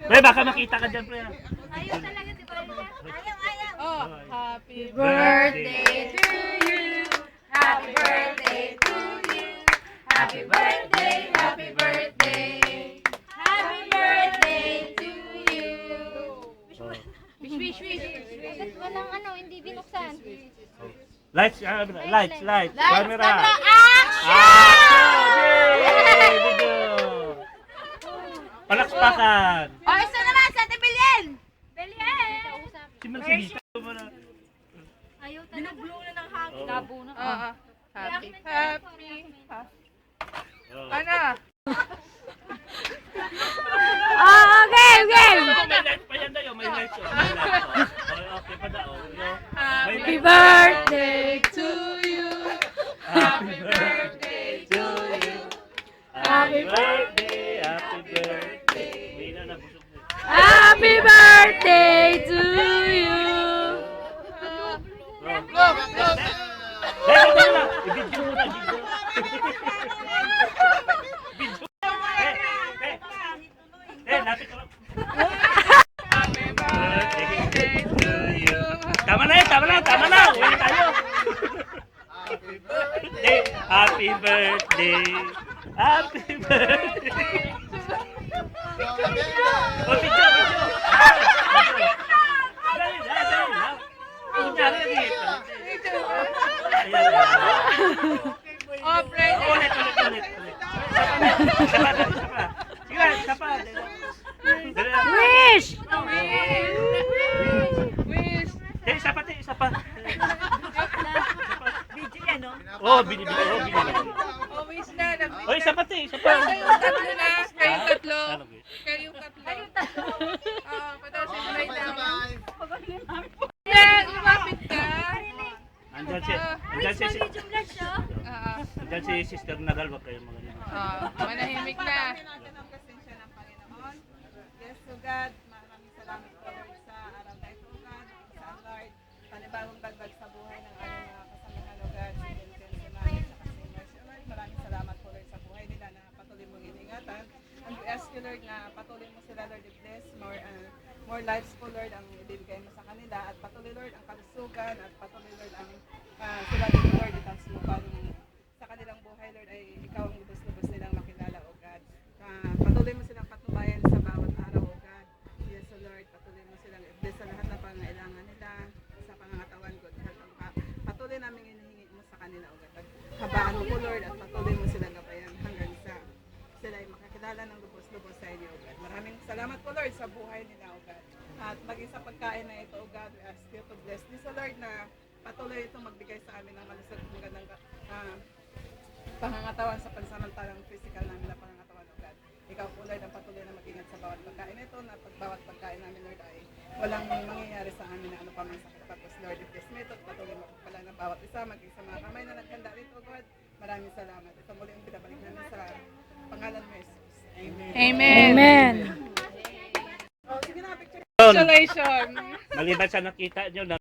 Pre, baka makita ka dyan, pre. Ayaw talaga, di ba? Ayaw. Oh, happy Birthday to you. Happy birthday to you. Happy birthday, happy birthday. Happy birthday to you. Wish. Bakit walang hindi binuksan? Lights, lights. Camera. Action! Yay! Video. Palakpakan. Oh, isa naman sa Tibilyen! Bilyen! Si Mercedes. Ayaw talaga. Binublo na ng hangin. Labo na. Happy. Ano? Okay. May lights pa yan dayo, may lights. Okay pa daw. Happy birthday to you. Happy birthday to you. Happy birthday, happy birthday. May na busog mo. Happy birthday to you! I-video mo na, video. Lapit ka lang. Happy birthday to you. Tama na. Uwi tayo. Happy birthday. Happy birthday. Oh, video. Dali lang. Kunyari dito. Oh, pray. Ulit. Isa pa. Sige, isa pa. Dali lang. Wish! Wish. Isa pa. Video yan, no? Oh, binibili. Oh, wish na. Oh, isa pa. Kayong tatlo na. Kayong tatlo. Ano, guys? Kayong tatlo. Patasin mo right now. Then, lumapit ka. Andyan si Sister Nagal, wag kayo mga ganyan. Manahimik na. natin ang presensya ng Panginoon. Yes, so God, maraming salamat po Lord sa araw na ito, God. Sa Lord, panibagong dagdag sa buhay ng aming mga kasamahan, O God. Si Vincent, si Mami, sa kasi Mercy, O Lord. Maraming salamat po Lord sa buhay nila na patuloy mong iningatan. And we ask you Lord na patuloy mo sila Lord i-bless, more lives po Lord ang ibibigay mo sa kanila. At patuloy Lord ang kalusugan at patuloy Lord ang sila din Lord itaas mo pa sa kanilang buhay Lord ay ikaw ang lubos-lubos nilang makilala O God. Patuloy mo silang patnubayan sa bawat araw O God. Yes O Lord, patuloy mo silang i-bless sa lahat ng pangailangan nila sa pangangatawan good health. Patuloy namin hinihingi mo sa kanila O God. Habaan mo po Lord at patuloy mo silang gabayan hanggang sa sila ay makakilala ng lubos-lubos sa inyo O God. Maraming salamat po Lord sa buhay nila O God. At maging sa pagkain na ito O God, we ask you to bless this O Lord na patuloy itong magbigay sa amin ng malusog ng magandang pangangatawan sa pansamantalang physical namin na pangangatawan O God. Ikaw po Lord ang patuloy na mag-ingat sa bawat pagkain ito na bawat pagkain namin Lord ay walang mangyayari sa amin na ano pa man sakit. Tapos Lord, if this method, patuloy mo pala ng bawat isa, maging sa mga kamay na naghanda rito God. Maraming salamat. Ito muli ang pinabalik namin sa pangalan mo Jesus. Amen. Amen. Oh, sige na, picture. Congratulations. Maliban sa nakita nyo na